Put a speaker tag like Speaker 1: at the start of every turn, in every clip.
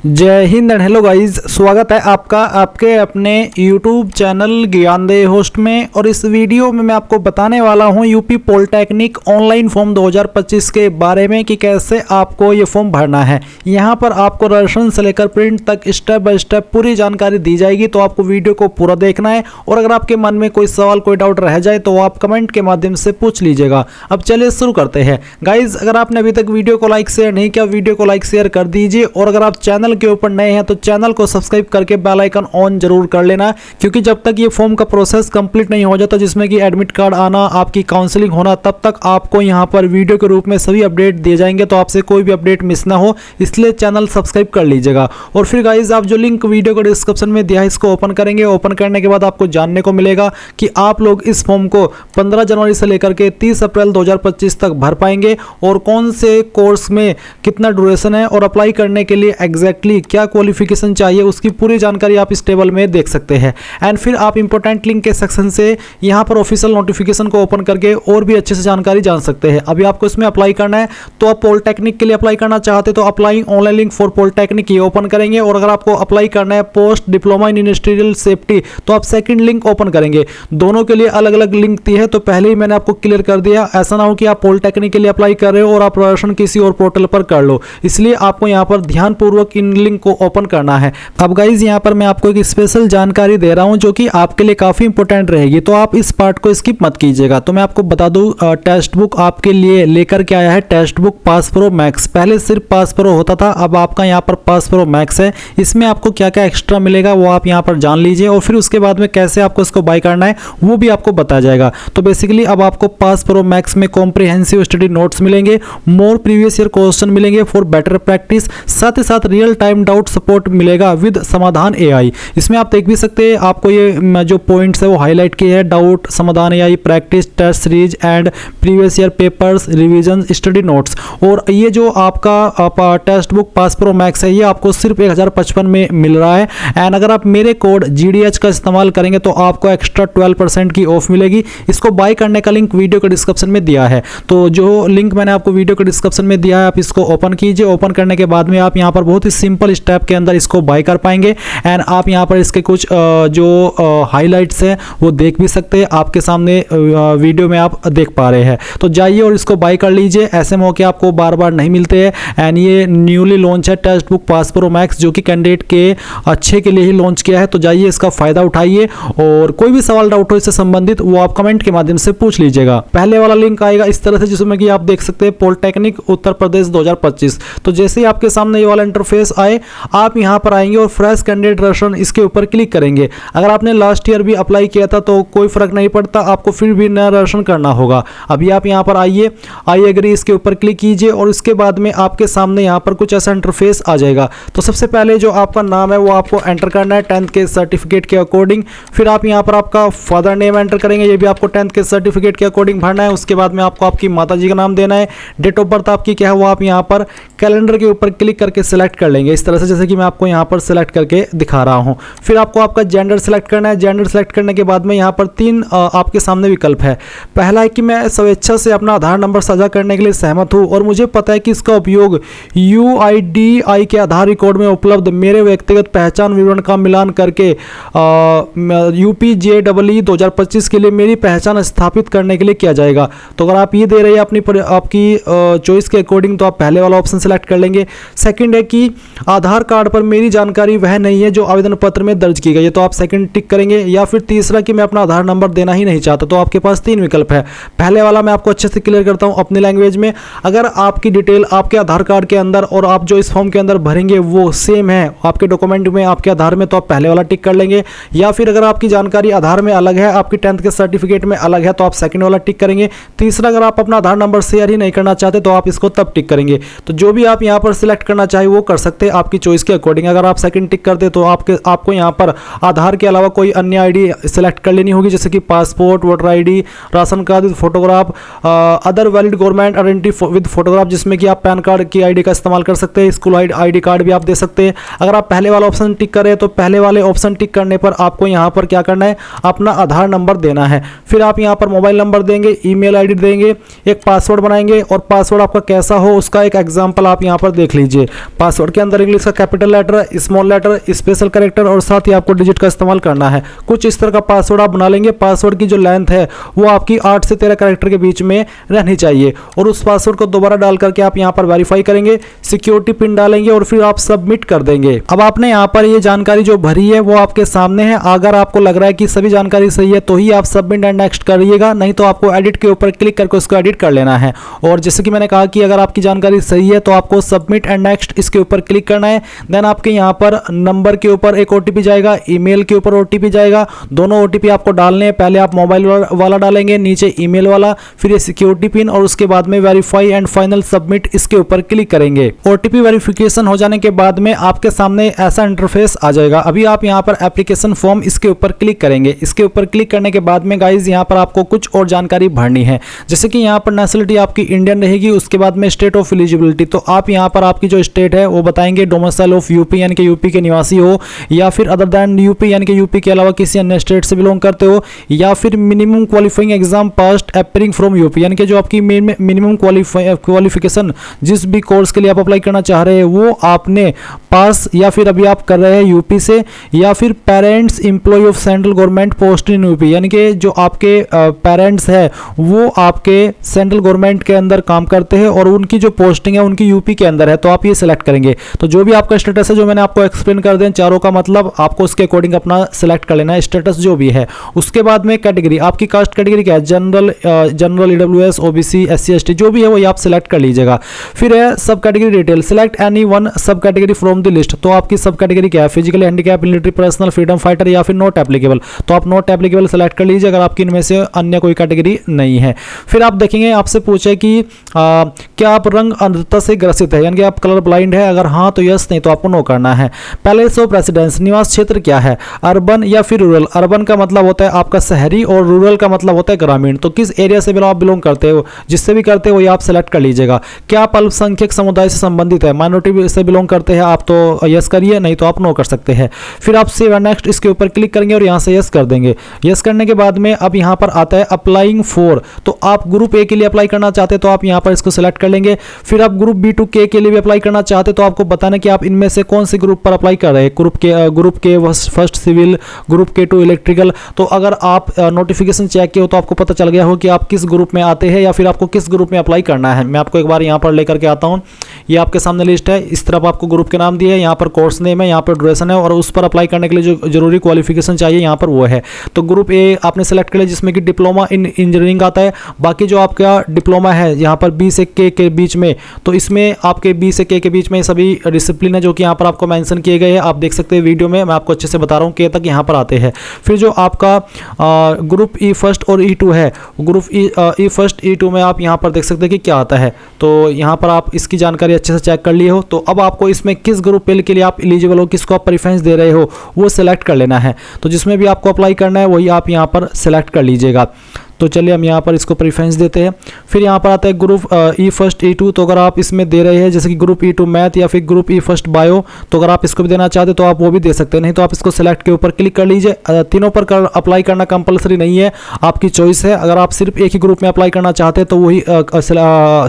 Speaker 1: जय Hind and hello guys, स्वागत है आपका आपके अपने YouTube चैनल ज्ञानदेह होस्ट में। और इस वीडियो में मैं आपको बताने वाला हूं यूपी पॉलिटेक्निक ऑनलाइन फॉर्म 2025 के बारे में कि कैसे आपको ये फॉर्म भरना है। यहां पर आपको रजिस्ट्रेशन से लेकर प्रिंट तक स्टेप बाय स्टेप पूरी जानकारी दी जाएगी, तो आपको वीडियो को पूरा देखना है। और अगर आपके मन में कोई सवाल कोई डाउट रह जाए तो आप कमेंट के माध्यम से पूछ लीजिएगा। अब चलिए शुरू करते हैं। गाइज, अगर आपने अभी तक वीडियो को लाइक शेयर नहीं किया, वीडियो को लाइक शेयर कर दीजिए। और अगर आप चैनल के ऊपर नए हैं तो चैनल को सब्सक्राइब करके बेल आइकन ऑन जरूर कर लेना, क्योंकि जब तक ये फॉर्म का प्रोसेस कंप्लीट नहीं हो जाता, जिसमें कि एडमिट कार्ड आना, आपकी काउंसलिंग होना, तब तक आपको यहां पर वीडियो के रूप में सभी अपडेट दिए जाएंगे, तो आपसे कोई भी अपडेट मिस ना हो, इसलिए चैनल सब्सक्राइब कर लीजिएगा। और फिर गाइज, आप जो लिंक वीडियो को डिस्क्रिप्शन में दिया है इसको ओपन करेंगे। ओपन करने के बाद आपको जानने को मिलेगा कि आप लोग इस फॉर्म को 15 जनवरी से लेकर के 30 अप्रैल 2025 तक भर पाएंगे, और कौन से कोर्स में कितना ड्यूरेशन है और अप्लाई करने के लिए एग्जैक्टली क्या क्वालिफिकेशन चाहिए, उसकी पूरी जानकारी आप इस टेबल में देख सकते हैं। एंड फिर आप इंपॉर्टेंट लिंक के सेक्शन से यहां पर ऑफिशियल नोटिफिकेशन को ओपन करके और भी अच्छे से जानकारी जान सकते हैं। अभी आपको इसमें अप्लाई करना है, तो आप पॉलिटेक्निक के लिए अप्लाई करना चाहते तो apply online link for polytechnic ये ओपन करेंगे। और अगर आपको अप्लाई करना है post diploma in industrial safety, तो आप सेकंड लिंक ओपन करेंगे। दोनों के लिए अलग अलग लिंक दी है, तो पहले ही मैंने आपको क्लियर कर दिया। ऐसा ना हो कि आप पॉलिटेक्निक के लिए अप्लाई कर रहे हो और आप प्रदर्शन किसी और पोर्टल पर कर लो, इसलिए आपको यहां पर ध्यानपूर्वक इन लिंक को ओपन करना है। अब गाइज, यहां पर मैं आपको एक स्पेशल जानकारी दे रहा हूं जो कि आपके लिए काफी इंपॉर्टेंट रहेगी, तो आप इस पार्ट को स्किप मत कीजिएगा। तो मैं आपको बता दूं, टेक्स्ट बुक आपके लिए लेकर के आया है text book pass pro max. पहले सिर्फ पास प्रो होता था, अब आपका यहां पर पास प्रो मैक्स है। इसमें आपको क्या क्या एक्स्ट्रा मिलेगा वो आप यहां पर जान लीजिए, और फिर उसके बाद में कैसे आपको इसको बाय करना है वो भी आपको बताया जाएगा। तो बेसिकली अब आपको पास प्रो मैक्स में कॉम्प्रिहेंसिव स्टडी नोट्स मिलेंगे, मोर प्रीवियस ईयर क्वेश्चन मिलेंगे फॉर बेटर प्रैक्टिस, साथ ही साथ रियल टाइम डाउट सपोर्ट मिलेगा विद समाधान एआई। इसमें आप देख भी सकते हैं, आपको ये जो पॉइंट्स है वो हाईलाइट किए हैं: doubt, Samadhan AI, practice, test series and previous year papers, revision, study notes. और ये जो आपका text book pass pro max है, ये आपको सिर्फ 1055 में मिल रहा है। एंड अगर आप मेरे कोड GDH का इस्तेमाल करेंगे तो आपको एक्स्ट्रा 12% की ऑफ मिलेगी। इसको बाय करने का लिंक वीडियो के डिस्क्रिप्शन में दिया है, तो जो लिंक मैंने आपको वीडियो के डिस्क्रिप्शन में दिया है, आप इसको ओपन कीजिए। ओपन करने के बाद में आप यहाँ पर बहुत ही सिंपल स्टेप के अंदर इसको बाय कर पाएंगे। एंड आप यहाँ पर इसके कुछ जो हाइलाइट्स हैं वो देख भी सकते हैं, आपके सामने वीडियो में आप देख पा रहे हैं। तो जाइए और इसको बाय कर लीजिए, ऐसे मौके आपको बार बार नहीं मिलते हैं। एंड ये न्यूली लॉन्च है text book pass pro max, जो कि कैंडिडेट के अच्छे के लिए ही लॉन्च किया है। तो जाइए इसका फायदा उठाइए, और कोई भी सवाल डाउट हो इससे संबंधित वो आप कमेंट के माध्यम से पूछ लीजिएगा। पहले वाला लिंक आएगा इस तरह से, जिसमें कि आप देख सकते हैं पॉलिटेक्निक उत्तर प्रदेश 2025। तो जैसे ही आपके सामने ये वाला इंटरफेस आए, आप यहाँ पर आएंगे और फ्रेश कैंडिडेट रजिस्ट्रेशन इसके ऊपर क्लिक करेंगे। अगर आपने लास्ट ईयर भी अप्लाई किया था तो कोई फर्क नहीं पड़ता, आपको फिर भी नया रजिस्ट्रेशन करना होगा। अभी आप यहाँ पर आइए, आई एग्री इसके ऊपर क्लिक कीजिए, और इसके बाद में आपके सामने यहाँ पर कुछ ऐसा इंटरफेस आ जाएगा। तो सबसे पहले जो आपका नाम है वो आपको एंटर करना है 10th के सर्टिफिकेट के अकॉर्डिंग। फिर आप यहाँ पर आपका फादर नेम एंटर करेंगे, ये भी आपको 10th के सर्टिफिकेट के अकॉर्डिंग भरना है। उसके बाद में आपको आपकी माता जी का नाम देना है। डेट ऑफ बर्थ आपकी क्या है वो आप यहाँ पर कैलेंडर के ऊपर क्लिक करके सिलेक्ट कर लेंगे, इस तरह से जैसे कि मैं आपको यहाँ पर सिलेक्ट करके दिखा रहा हूँ। फिर आपको आपका जेंडर सिलेक्ट करना है। जेंडर सिलेक्ट करने के बाद में यहाँ पर 3 आपके सामने विकल्प है। पहला है कि मैं स्वेच्छा से अपना आधार नंबर साझा करने के लिए सहमत हूँ, और मुझे पता है कि इसका उपयोग UIDAI के आधार रिकॉर्ड में उपलब्ध मेरे व्यक्तिगत पहचान विवरण का मिलान करके UPJEE 2025 के लिए मेरी पहचान स्थापित करने के लिए किया जाएगा। तो अगर आप ये दे रहे हैं आपकी चॉइस के अकॉर्डिंग, तो आप पहले वाला ऑप्शन सेलेक्ट कर लेंगे। सेकंड है कि आधार कार्ड पर मेरी जानकारी वह नहीं है जो आवेदन पत्र में दर्ज की गई है, तो आप सेकंड टिक करेंगे। या फिर तीसरा कि मैं अपना आधार नंबर देना ही नहीं चाहता, तो आपके पास 3 विकल्प है। पहले वाला मैं आपको अच्छे से क्लियर करता हूं अपनी लैंग्वेज में। अगर आपकी डिटेल आपके आधार कार्ड के अंदर और आप जो इस फॉर्म के अंदर भरेंगे वो सेम है आपके डॉक्यूमेंट में, आपके आधार में, तो आप पहले वाला टिक कर लेंगे। या फिर अगर आपकी जानकारी आधार में अलग है, आपकी 10th के सर्टिफिकेट में अलग है, तो आप सेकंड वाला टिक करेंगे। तीसरा, अगर आप अपना आधार नंबर शेयर ही नहीं करना चाहते तो आप इसको तब टिक करेंगे। तो जो भी आप यहाँ पर सिलेक्ट करना चाहे वो कर सकते हैं आपकी चॉइस के अकॉर्डिंग। अगर आप सेकंड टिक करते तो आपको यहाँ पर आधार के अलावा कोई अन्य आईडी सिलेक्ट कर लेनी होगी, जैसे कि passport, voter ID, ration card with photograph, other valid government identity with photograph, जिसमें कि आप पैन कार्ड की आईडी का इस्तेमाल कर सकते हैं। स्कूल आईडी कार्ड भी आप दे सकते हैं। अगर आप पहले वाला ऑप्शन टिक करें तो पहले वाले ऑप्शन टिक करने पर आपको यहाँ पर क्या करना है, अपना आधार नंबर देना है। फिर आप यहाँ पर मोबाइल नंबर देंगे, ईमेल आईडी देंगे, एक पासवर्ड बनाएंगे, और पासवर्ड आपका कैसा हो उसका एक एग्जांपल आप यहाँ पर देख लीजिए। पासवर्ड के अंदर करेंगे के लिए इसका capital letter, small letter, special character और साथ ही आपको डिजिट का इस्तेमाल करना है। कुछ इस तरह का पासवर्ड आप बना लेंगे। पासवर्ड की जो लेंथ है वो आपकी 8 से 13 कैरेक्टर के बीच में रहनी चाहिए और उस पासवर्ड को दोबारा डाल करके आप यहाँ पर वेरीफाई करेंगे, सिक्योरिटी पिन डालेंगे और फिर आप सबमिट कर देंगे। अब आपने यहाँ पर ये जानकारी जो भरी है वो आपके सामने है। अगर आपको लग रहा है कि सभी जानकारी सही है तो ही आप सबमिट एंड नेक्स्ट करिएगा, नहीं तो आपको एडिट के ऊपर क्लिक करके उसको एडिट कर लेना है। और जैसे कि मैंने कहा कि अगर आपकी जानकारी सही है तो आपको सबमिट एंड नेक्स्ट इसके ऊपर क्लिक करना है। देन आपके यहाँ पर नंबर के ऊपर एक ओटीपी जाएगा, ईमेल के ऊपर ओटीपी जाएगा। दोनों ओटीपी आपको डालने हैं। पहले आप मोबाइल वाला डालेंगे, नीचे ईमेल वाला, फिर ये सिक्योरिटी पिन और उसके बाद में वेरीफाई एंड फाइनल सबमिट इसके ऊपर क्लिक करेंगे। ओटीपी वेरिफिकेशन हो जाने के बाद में आपके सामने ऐसा इंटरफेस आ जाएगा। अभी आप यहाँ पर एप्लीकेशन फॉर्म इसके ऊपर क्लिक करेंगे। इसके ऊपर क्लिक करने के बाद में गाइज यहाँ पर आपको कुछ और जानकारी भरनी है। जैसे कि यहाँ पर नेशनलिटी आपकी इंडियन रहेगी, उसके बाद में स्टेट ऑफ एलिजिबिलिटी, तो आप यहाँ पर आपकी जो स्टेट है वो बताएंगे डोमिसाइल ऑफ यूपी यानी कि यूपी के निवासी हो, या फिर अदर दैन यूपी यानी कि यूपी के अलावा किसी अन्य स्टेट से बिलोंग करते हो, या फिर minimum qualifying exam past appearing from UP यानी कि जो आपकी मिनिमम क्वालिफिकेशन जिस भी कोर्स के लिए आप अप्लाई करना चाह रहे हैं वो आपने पास या फिर अभी आप कर रहे हैं यूपी से, या फिर parents employ of central government post in UP यानी कि जो आपके पेरेंट्स है वो आपके सेंट्रल गवर्नमेंट के अंदर काम करते हैं और उनकी जो पोस्टिंग है उनकी यूपी के अंदर है, तो आप ये सिलेक्ट करेंगे। तो जो भी आपका स्टेटस है जो मैंने आपको एक्सप्लेन कर दें चारों का मतलब आपको उसके अकॉर्डिंग अपना सिलेक्ट कर लेना है स्टेटस जो भी है। उसके बाद में कैटेगरी, आपकी कास्ट कैटेगरी क्या है, general EWS OBC SC ST जो भी है वो आप सिलेक्ट कर लीजिएगा। फिर है सब category detail, select any one सब कैटेगरी फ्रॉम द लिस्ट, तो आपकी सब कैटेगरी क्या है, physically handicap, military personnel, freedom fighter या फिर नॉट एप्लीकेबल, तो आप नॉट एप्लीकेबल सेलेक्ट कर लीजिए अगर आपकी इनमें से अन्य कोई कैटेगरी नहीं है। फिर आप देखेंगे आपसे पूछे कि क्या आप रंग अंधता से ग्रसित है यानी कि आप कलर ब्लाइंड है, अगर हाँ तो यस, नहीं तो आपको नो करना है। पैलेस ऑफ रेसिडेंस, निवास क्षेत्र क्या है, अर्बन या फिर रूरल, अर्बन का मतलब होता है आपका शहरी और रूरल का मतलब होता है ग्रामीण, तो किस एरिया से आप बिलोंग करते हो, जिससे भी करते हो ये आप सेलेक्ट कर लीजिएगा। क्या आप अल्पसंख्यक समुदाय से संबंधित है, माइनॉरिटी से बिलोंग करते हैं आप तो यस करिए, नहीं तो आप नो कर सकते हैं। फिर आप सेव एंड नेक्स्ट इसके ऊपर क्लिक करेंगे और यहाँ से यस कर देंगे। यस करने के बाद में अब यहाँ पर आता है अप्लाइंग फॉर, तो आप ग्रुप ए के लिए अप्लाई करना चाहते हैं तो आप यहाँ पर इसको सिलेक्ट कर लेंगे। फिर आप ग्रुप बी टू के लिए भी अप्लाई करना चाहते हैं तो आपको बताना कि आप इनमें से कौन से ग्रुप पर अप्लाई कर रहे हैं, ग्रुप के फर्स्ट सिविल, ग्रुप के टू इलेक्ट्रिकल। तो अगर आप नोटिफिकेशन चेक किए हो तो आपको पता चल गया हो कि आप किस ग्रुप में आते हैं या फिर आपको किस ग्रुप में अप्लाई करना है। मैं आपको एक बार यहाँ पर लेकर के आता हूँ, ये आपके सामने लिस्ट है, इस तरफ आपको ग्रुप के नाम दिए है, यहाँ पर कोर्स नेम है, यहाँ पर ड्यूरेशन है और उस पर अप्लाई करने के लिए जो जरूरी क्वालिफिकेशन चाहिए यहाँ पर वो है। तो ग्रुप ए आपने सेलेक्ट कर लिया जिसमें कि डिप्लोमा इन इंजीनियरिंग आता है। बाकी जो आपका डिप्लोमा है यहाँ पर बी से के बीच में, तो इसमें आपके बी से के बीच में सभी डिसिप्लिन है जो कि यहाँ पर आपको मेंशन किए गए हैं। आप देख सकते हैं वीडियो में, मैं आपको अच्छे से बता रहा हूँ के तक यहाँ पर आते हैं। फिर जो आपका ग्रुप ई फर्स्ट और ई टू है, group E first E two में आप यहाँ पर देख सकते हैं कि क्या आता है, तो यहाँ पर आप इसकी जानकारी अच्छे से चेक कर लिए हो। तो अब आपको इसमें किस ग्रुप के लिए आप एलिजिबल हो, किसको आप प्रेफरेंस दे रहे हो वो सिलेक्ट कर लेना है। तो जिसमें भी आपको अप्लाई करना है वही आप यहाँ पर सिलेक्ट कर लीजिएगा। तो चलिए हम यहाँ पर इसको प्रेफरेंस देते हैं। फिर यहाँ पर आता है group E first E two, तो अगर आप इसमें दे रहे हैं जैसे कि ग्रुप ई टू मैथ या फिर ग्रुप ई फर्स्ट बायो, तो अगर आप इसको भी देना चाहते तो आप वो भी दे सकते हैं, नहीं तो आप इसको सिलेक्ट के ऊपर क्लिक कर लीजिए। तीनों पर अप्लाई करना कंपलसरी नहीं है, आपकी चॉइस है। अगर आप सिर्फ एक ही ग्रुप में अप्लाई करना चाहते हैं तो वही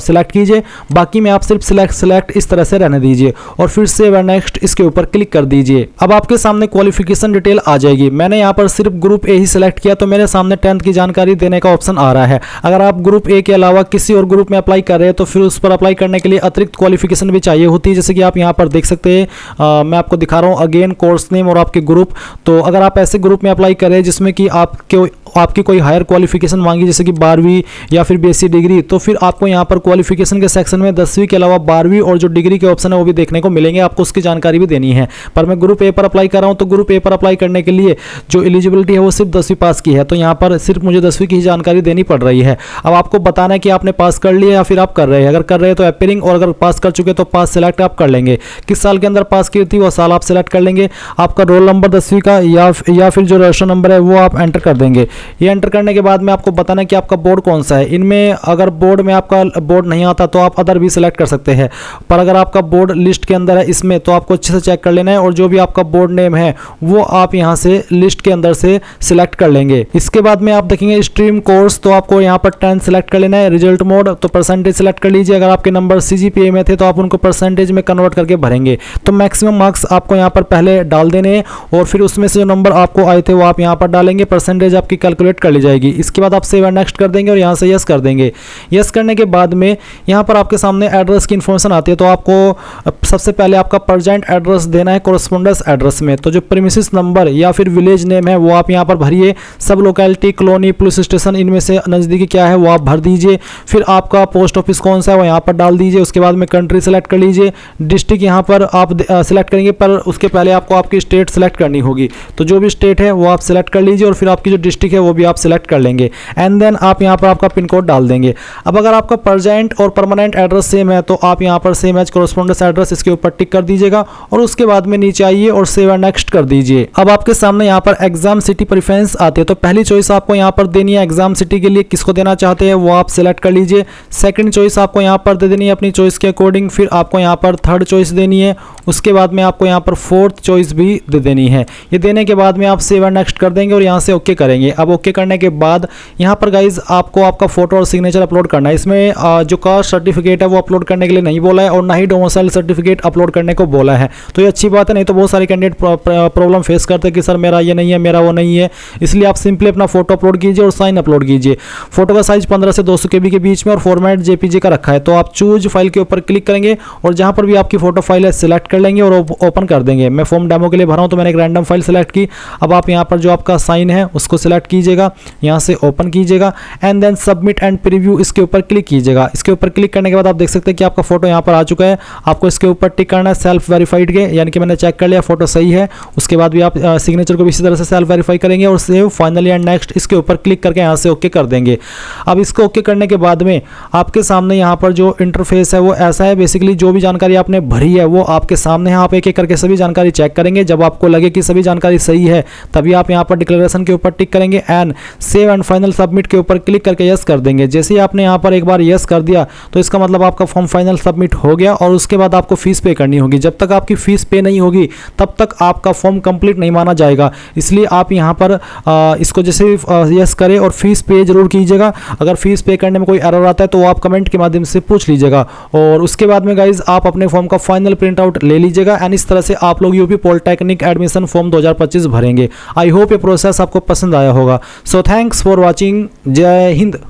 Speaker 1: सिलेक्ट कीजिए, बाकी में आप सिर्फ सिलेक्ट इस तरह से रहने दीजिए और फिर सेव एंड नेक्स्ट इसके ऊपर क्लिक कर दीजिए। अब आपके सामने क्वालिफिकेशन डिटेल आ जाएगी। मैंने यहाँ पर सिर्फ ग्रुप ए ही सिलेक्ट किया तो मेरे सामने 10th की जानकारी देने का ऑप्शन आ रहा है। अगर आप ग्रुप ए के अलावा किसी और ग्रुप में अप्लाई कर रहे हैं तो फिर उस पर अप्लाई करने के लिए अतिरिक्त क्वालिफिकेशन भी चाहिए होती है, जैसे कि आप यहाँ पर देख सकते हैं। मैं आपको दिखा रहा हूँ अगेन कोर्स नेम और आपके ग्रुप। तो अगर आप ऐसे ग्रुप में अप्लाई कर रहे हैं जिसमें कि आपकी कोई हायर क्वालिफिकेशन मांगी जैसे कि 12वीं या फिर बीएससी डिग्री, तो फिर आपको यहाँ पर क्वालिफिकेशन के सेक्शन में 10वीं के अलावा 12वीं और जो डिग्री के ऑप्शन है वो भी देखने को मिलेंगे, आपको उसकी जानकारी भी देनी है। पर मैं ग्रुप ए पर अप्लाई कर रहा हूँ तो ग्रुप ए पर अप्लाई करने के लिए जो एलिजिबिलिटी है वो सिर्फ 10वीं पास की है, तो यहाँ पर सिर्फ मुझे 10वीं की ही जानकारी देनी पड़ रही है। अब आपको बताना है कि आपने पास कर लिया या फिर आप कर रहे हैं। अगर कर रहे हैं तो अपीयरिंग, और अगर पास कर चुके तो पास सिलेक्ट आप कर लेंगे। किस साल के अंदर पास की थी वो साल आप सिलेक्ट कर लेंगे। आपका रोल नंबर 10वीं का या फिर जो रजिस्टर नंबर है वो आप एंटर कर देंगे। ये एंटर करने के बाद में आपको बताना है कि आपका बोर्ड कौन सा है। इनमें अगर बोर्ड में आपका बोर्ड नहीं आता तो आप अदर भी सिलेक्ट कर सकते हैं, पर अगर आपका बोर्ड लिस्ट के अंदर है इसमें तो आपको अच्छे से चेक कर लेना है, और जो भी आपका बोर्ड नेम है वो आप यहाँ से लिस्ट के अंदर से सिलेक्ट कर लेंगे। इसके बाद में आप देखेंगे स्ट्रीम कोर्स, तो आपको यहाँ पर 10 सिलेक्ट कर लेना है। रिजल्ट मोड तो परसेंटेज सिलेक्ट कर लीजिए, अगर आपके नंबर CGPA में थे तो आप उनको परसेंटेज में कन्वर्ट करके भरेंगे। तो मैक्सिमम मार्क्स आपको यहाँ पर पहले डाल देने हैं और फिर उसमें से जो नंबर आपको आए थे वो आप यहाँ पर डालेंगे, परसेंटेज आपकी कैलकुलेट कर ली जाएगी। इसके बाद आप सेव एंड नेक्स्ट कर देंगे और यहाँ से यस कर देंगे। यस करने के बाद में यहाँ पर आपके सामने एड्रेस की इन्फॉर्मेशन आती है, तो आपको सबसे पहले आपका प्रेजेंट एड्रेस देना है कोरस्पोंडेंस एड्रेस में। तो जो प्रीमिसेस नंबर या फिर विलेज नेम है वो आप यहाँ पर भरिए। सब लोकेलिटी, कॉलोनी, पुलिस स्टेशन इनमें से नज़दीकी क्या है वो आप भर दीजिए। फिर आपका पोस्ट ऑफिस कौन सा है वो यहाँ पर डाल दीजिए। उसके बाद में कंट्री सेलेक्ट कर लीजिए। डिस्ट्रिक्ट यहाँ पर आप सिलेक्ट करेंगे, पर उसके पहले आपको आपकी स्टेट सेलेक्ट करनी होगी, तो जो भी स्टेट है वो आप सिलेक्ट कर लीजिए और फिर आपकी जो डिस्ट्रिक्ट है वो भी आप सिलेक्ट कर लेंगे। एंड देन आप यहाँ पर आपका पिन कोड डाल देंगे। अब अगर आपका प्रेजेंट और परमानेंट एड्रेस सेम है तो आप यहाँ पर सेम एज कोरस्पोंडेंस एड्रेस इसके ऊपर टिक कर दीजिएगा और उसके बाद में नीचे आइए और सेव एंड नेक्स्ट कर दीजिए। अब आपके सामने यहाँ पर एग्जाम सिटी प्रेफरेंस आते हैं, तो पहली चॉइस आपको यहाँ पर देनी है एग्जाम सिटी के लिए, किसको देना चाहते हैं वो आप सिलेक्ट कर लीजिए। सेकंड चॉइस आपको यहाँ पर दे देनी है अपनी चॉइस के अकॉर्डिंग, फिर आपको यहाँ पर थर्ड चॉइस देनी है। उसके बाद में आपको यहाँ पर फोर्थ चॉइस भी दे देनी है। ये देने के बाद में आप सेव एंड नेक्स्ट कर देंगे और यहाँ से ओके करेंगे। अब ओके करने के बाद यहाँ पर गाइज आपको आपका फोटो और सिग्नेचर अपलोड करना है। इसमें जो कास्ट सर्टिफिकेट है वो अपलोड करने के लिए नहीं बोला है और ना ही डोमिसाइल सर्टिफिकेट अपलोड करने को बोला है, तो ये अच्छी बात है। नहीं तो बहुत सारे कैंडिडेट प्रॉब्लम फेस करते हैं कि सर मेरा ये नहीं है, मेरा वो नहीं है। इसलिए आप सिंपली अपना फोटो अपलोड कीजिए और साइन अपलोड कीजिए। फोटो का साइज 15 से 200 KB के बीच में और फॉर्मेट JPG का रखा है, तो आप चूज फाइल के ऊपर क्लिक करेंगे और जहां पर भी आपकी फोटो फाइल है सिलेक्ट कर लेंगे और ओपन कर देंगे। मैं फॉर्म डेमो के लिए भरा हूं तो मैंने एक रैंडम फाइल सेलेक्ट की। अब आप यहां पर जो आपका साइन है उसको सिलेक्ट कीजिएगा, यहां से ओपन कीजिएगा and then submit and preview इसके ऊपर क्लिक कीजिएगा। इसके ऊपर क्लिक करने के बाद आप देख सकते हैं कि आपका फोटो यहां पर आ चुका है। आपको इसके ऊपर टिक करना है सेल्फ वेरीफाइड के, यानी कि मैंने चेक कर लिया फोटो सही है। उसके बाद भी आप सिग्नेचर को भी इसी तरह से सेल्फ वेरीफाई करेंगे और सेव फाइनली एंड नेक्स्ट इसके ऊपर क्लिक करके यहाँ से ओके कर देंगे। अब इसको ओके करने के बाद में आपके सामने यहाँ पर जो इंटरफेस है वो ऐसा है। बेसिकली जो भी जानकारी आपने भरी है वो आपके सामने है, आप एक एक करके सभी जानकारी चेक करेंगे। जब आपको लगे कि सभी जानकारी सही है तभी आप यहाँ पर डिक्लेरेशन के ऊपर टिक करेंगे and save and final submit के ऊपर क्लिक करके यस कर देंगे। जैसे ही आपने यहाँ पर एक बार यस कर दिया तो इसका मतलब आपका फॉर्म फाइनल सबमिट हो गया और उसके बाद आपको फीस पे करनी होगी। जब तक आपकी फीस पे नहीं होगी तब तक आपका फॉर्म कंप्लीट नहीं माना जाएगा। इसलिए आप यहाँ पर इसको जैसे यस करें और फीस पे जरूर कीजिएगा। अगर फीस पे करने में कोई एरर आता है तो आप कमेंट के माध्यम से पूछ लीजिएगा और उसके बाद में गाइज आप अपने फॉर्म का फाइनल प्रिंट आउट ले लीजिएगा एंड इस तरह से आप लोग यूपी पॉलिटेक्निक एडमिशन फॉर्म 2025 भरेंगे। आई होप ये प्रोसेस आपको पसंद आया होगा। So thanks for watching. जय हिंद।